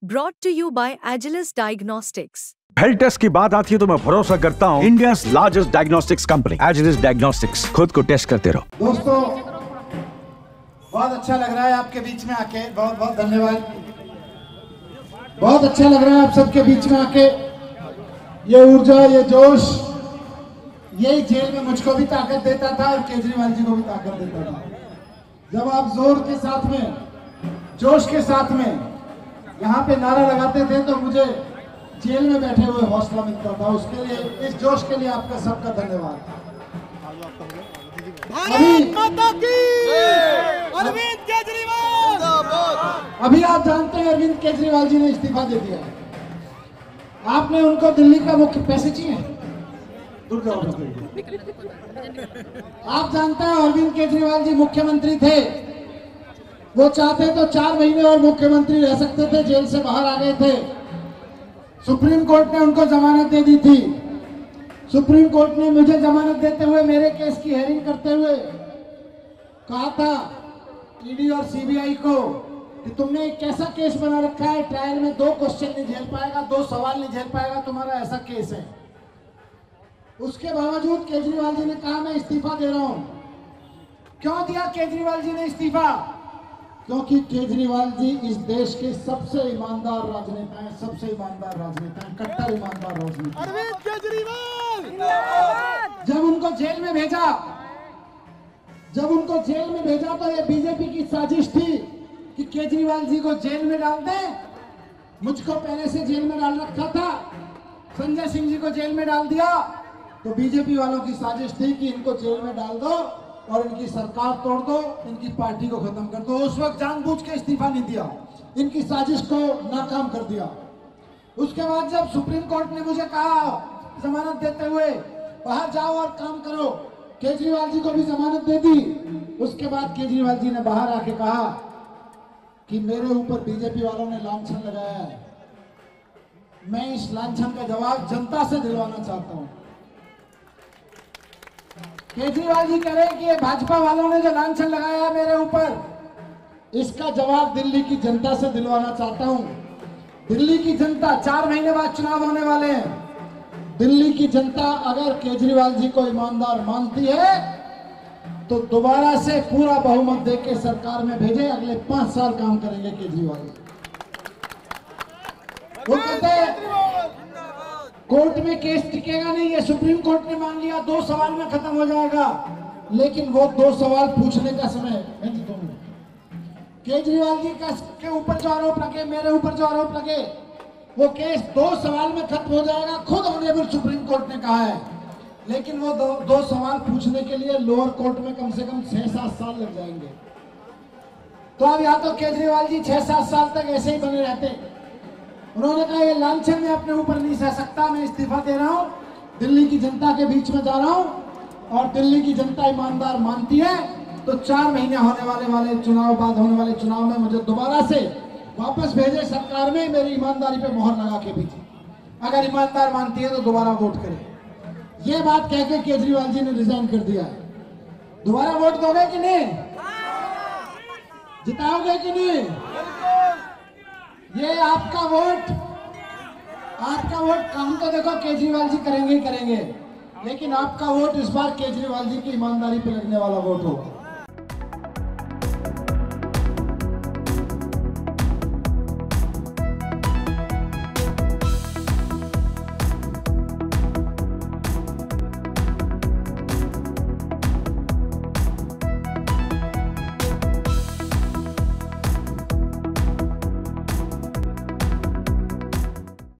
Brought to you by Agilus Diagnostics. Health test की बात आती है तो मैं भरोसा करता हूँ India largest diagnostics company Agilus Diagnostics. खुद को टेस्ट करते रहो। दोस्तों, बहुत अच्छा लग रहा है आपके बीच में आके। बहुत बहुत धन्यवाद। बहुत अच्छा लग रहा है आप सबके बीच में आके। ये ऊर्जा, ये जोश, यही जेल में मुझको भी ताकत देता था और केजरीवाल जी को भी ताकत देता था। जब आप जोर के साथ में, जोश के साथ में यहाँ पे नारा लगाते थे तो मुझे जेल में बैठे हुए हौसला मिलता था। उसके लिए, इस जोश के लिए आपका सबका धन्यवाद। अरविंद केजरीवाल। अभी आप जानते हैं अरविंद केजरीवाल जी ने इस्तीफा दे दिया। आपने उनको दिल्ली का मुख्य पैसे चाहिए, दूर जाओ। आप जानते हैं अरविंद केजरीवाल जी मुख्यमंत्री थे। वो चाहते तो 4 महीने और मुख्यमंत्री रह सकते थे, जेल से बाहर आ गए थे। सुप्रीम कोर्ट ने उनको जमानत दे दी थी। सुप्रीम कोर्ट ने मुझे जमानत देते हुए, मेरे केस की हेयरिंग करते हुए कहा था ईडी और सीबीआई को कि तुमने एक कैसा केस बना रखा है, ट्रायल में 2 क्वेश्चन नहीं झेल पाएगा, 2 सवाल नहीं झेल पाएगा, तुम्हारा ऐसा केस है। उसके बावजूद केजरीवाल जी ने कहा मैं इस्तीफा दे रहा हूं। क्यों दिया केजरीवाल जी ने इस्तीफा? क्योंकि केजरीवाल जी इस देश के सबसे ईमानदार राजनेता हैं, सबसे ईमानदार राजनेता हैं, कट्टर ईमानदार राजनेता। अरविंद केजरीवाल। जब उनको जेल में भेजा तो ये बीजेपी की साजिश थी कि केजरीवाल जी को जेल में डाल दें। मुझको पहले से जेल में डाल रखा था, संजय सिंह जी को जेल में डाल दिया, तो बीजेपी वालों की साजिश थी कि इनको जेल में डाल दो और इनकी सरकार तोड़ दो, इनकी पार्टी को खत्म कर दो। उस वक्त जानबूझ के इस्तीफा नहीं दिया, इनकी साजिश को नाकाम कर दिया। उसके बाद जब सुप्रीम कोर्ट ने मुझे कहा जमानत देते हुए बाहर जाओ और काम करो, केजरीवाल जी को भी जमानत दे दी। उसके बाद केजरीवाल जी ने बाहर आके कहा कि मेरे ऊपर बीजेपी वालों ने लांछन लगाया है, मैं इस लांछन का जवाब जनता से दिलवाना चाहता हूं। केजरीवाल जी कह रहे हैं कि ये भाजपा वालों ने जो लांछन लगाया है मेरे ऊपर, इसका जवाब दिल्ली की जनता से दिलवाना चाहता हूं। दिल्ली की जनता, 4 महीने बाद चुनाव होने वाले हैं। दिल्ली की जनता अगर केजरीवाल जी को ईमानदार मानती है तो दोबारा से पूरा बहुमत देकर सरकार में भेजे। अगले 5 साल काम करेंगे केजरीवाल जी। वो कहते हैं कोर्ट में केस टिकेगा नहीं, ये सुप्रीम कोर्ट ने मान लिया, 2 सवाल में खत्म हो जाएगा। लेकिन वो 2 सवाल पूछने का समय, केजरीवाल जी के ऊपर जो आरोप लगे, मेरे ऊपर जो आरोप लगे, वो केस 2 सवाल में खत्म हो जाएगा, खुद ऑनरेबल सुप्रीम कोर्ट ने कहा है। लेकिन वो 2 सवाल पूछने के लिए लोअर कोर्ट में कम से कम 6-7 साल लग जाएंगे। तो अब या तो केजरीवाल जी 6-7 साल तक ऐसे ही बने रहते। उन्होंने कहा ये लांछन मैं अपने ऊपर नहीं सह सकता, मैं इस्तीफा दे रहा हूं, दिल्ली की जनता के बीच में जा रहा हूं और दिल्ली की जनता ईमानदार मानती है तो 4 महीने होने वाले चुनाव बाद होने वाले चुनाव में मुझे दोबारा से वापस भेजे सरकार में, मेरी ईमानदारी पे मोहर लगा के भेजे। अगर ईमानदार मानती है तो दोबारा वोट करे। ये बात कह के केजरीवाल जी ने रिजाइन कर दिया है। दोबारा वोट दोगे कि नहीं? जिताओगे कि नहीं? ये आपका वोट काम तो देखो केजरीवाल जी करेंगे ही करेंगे, लेकिन आपका वोट इस बार केजरीवाल जी की ईमानदारी पे लगने वाला वोट होगा।